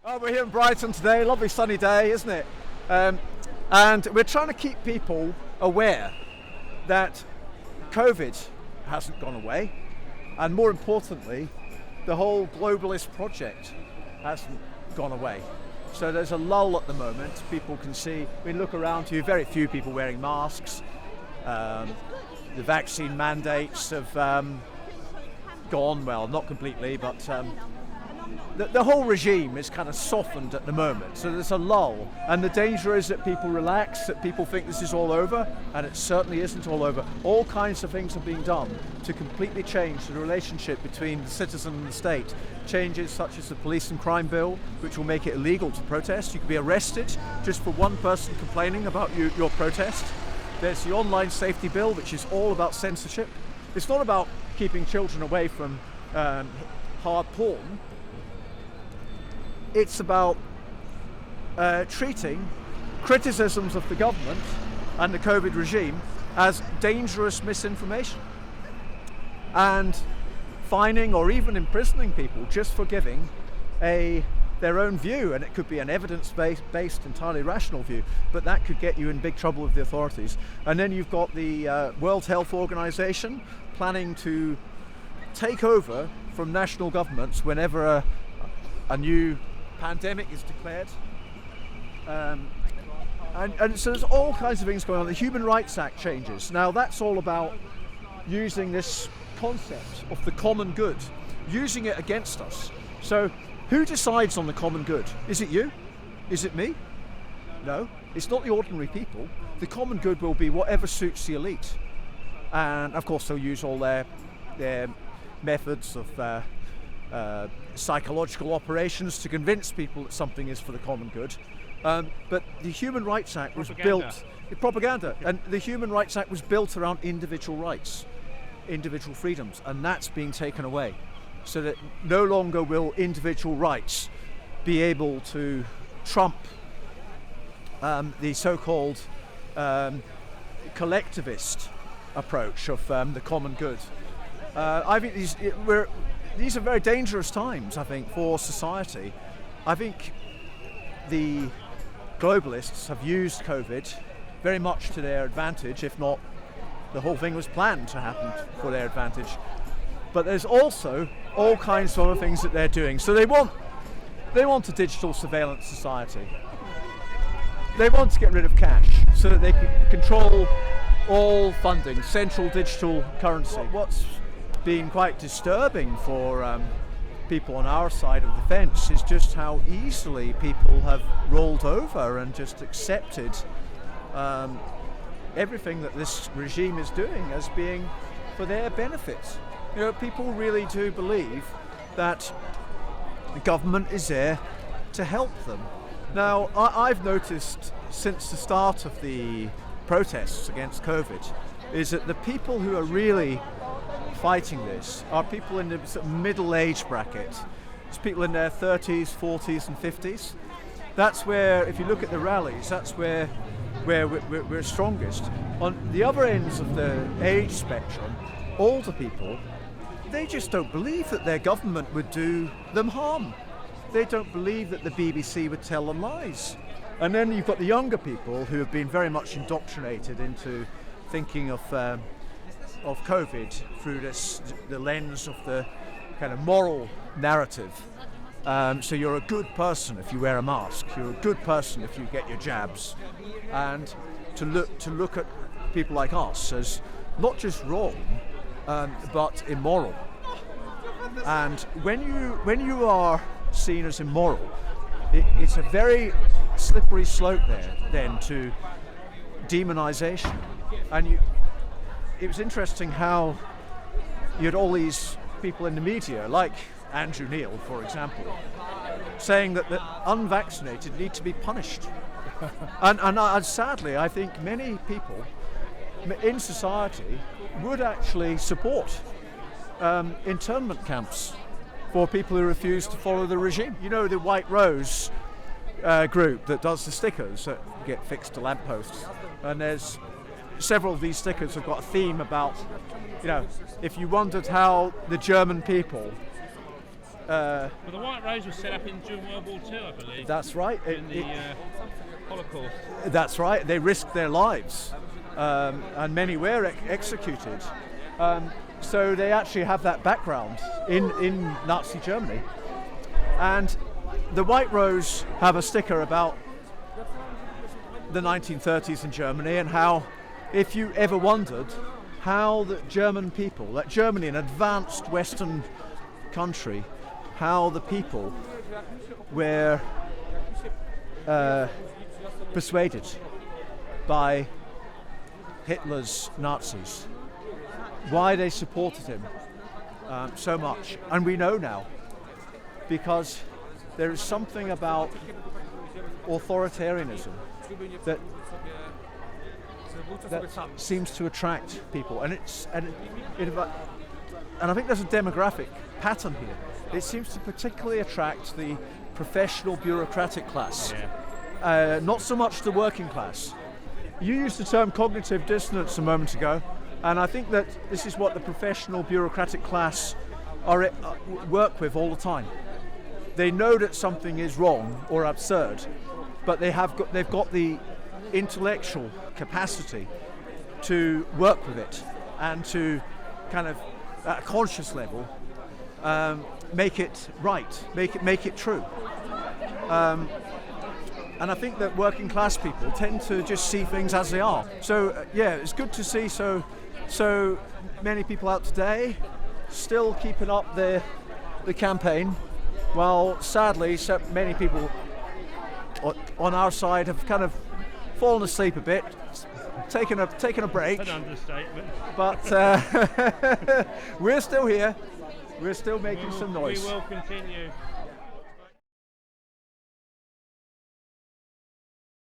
Oh, we're here in Brighton today, lovely sunny day, isn't it? And we're trying to keep people aware that COVID hasn't gone away, and more importantly, the whole globalist project hasn't gone away. So there's a lull at the moment. People can see, we look around you, very few people wearing masks. The vaccine mandates have gone, well, not completely, but the whole regime is kind of softened at the moment, so there's a lull, and the danger is that people relax, that people think this is all over, and it certainly isn't all over. All kinds of things are being done to completely change the relationship between the citizen and the state. Changes such as the police and crime bill, which will make it illegal to protest. You can be arrested just for one person complaining about your protest. There's the online safety bill, which is all about censorship. It's not about keeping children away from hard porn. It's about treating criticisms of the government and the COVID regime as dangerous misinformation, and fining or even imprisoning people just for giving their own view. And it could be an evidence-based, entirely rational view, but that could get you in big trouble with the authorities. And then you've got the World Health Organization planning to take over from national governments whenever a new pandemic is declared, and so there's all kinds of things going on. The Human Rights Act changes. Now that's all about using this concept of the common good, using it against us. So who decides on the common good? Is it you? Is it me? No, it's not the ordinary people. The common good will be whatever suits the elite, and of course they'll use all their methods of psychological operations to convince people that something is for the common good. But the Human Rights Act was built, propaganda, and the Human Rights Act was built around individual rights, individual freedoms, and that's being taken away. So that no longer will individual rights be able to trump the so-called collectivist approach of the common good. I think these are very dangerous times, I think, for society. I think the globalists have used COVID very much to their advantage, if not the whole thing was planned to happen for their advantage. But there's also all kinds of other things that they're doing. So they want a digital surveillance society. They want to get rid of cash so that they can control all funding, central digital currency. What's been quite disturbing for people on our side of the fence is just how easily people have rolled over and just accepted everything that this regime is doing as being for their benefit. You know, people really do believe that the government is there to help them. Now, I've noticed since the start of the protests against COVID is that the people who are really fighting this are people in the sort of middle age bracket. It's people in their 30s, 40s and 50s. That's where, if you look at the rallies, that's where we're strongest. On the other ends of the age spectrum, older people, they just don't believe that their government would do them harm. They don't believe that the BBC would tell them lies. And then you've got the younger people who have been very much indoctrinated into thinking of COVID through the lens of the kind of moral narrative. So you're a good person if you wear a mask. You're a good person if you get your jabs. And to look at people like us as not just wrong, but immoral. And when you are seen as immoral, it's a very slippery slope there then to demonization. And it was interesting how you had all these people in the media, like Andrew Neil, for example, saying that the unvaccinated need to be punished. and sadly, I think many people in society would actually support internment camps for people who refuse to follow the regime. You know, the White Rose group that does the stickers that get fixed to lampposts, and there's several of these stickers have got a theme about, you know, if you wondered how the German people Well, the White Rose was set up during World War II, I believe. That's right. In the Holocaust. That's right. They risked their lives, and many were executed. So they actually have that background in Nazi Germany. And the White Rose have a sticker about the 1930s in Germany, and how, if you ever wondered how the German people, that Germany, an advanced Western country, how the people were persuaded by Hitler's Nazis, why they supported him so much. And we know now, because there is something about authoritarianism that seems to attract people, and I think there's a demographic pattern here. It seems to particularly attract the professional bureaucratic class, not so much the working class. You used the term cognitive dissonance a moment ago, and I think that this is what the professional bureaucratic class work with all the time. They know that something is wrong or absurd, but they've got the intellectual capacity to work with it and to kind of, at a conscious level, make it right, make it true. And I think that working class people tend to just see things as they are. So it's good to see so many people out today still keeping up the campaign, while sadly so many people on our side have kind of fallen asleep a bit, taken a break. An understatement. But we're still here. We're still making some noise. We will continue.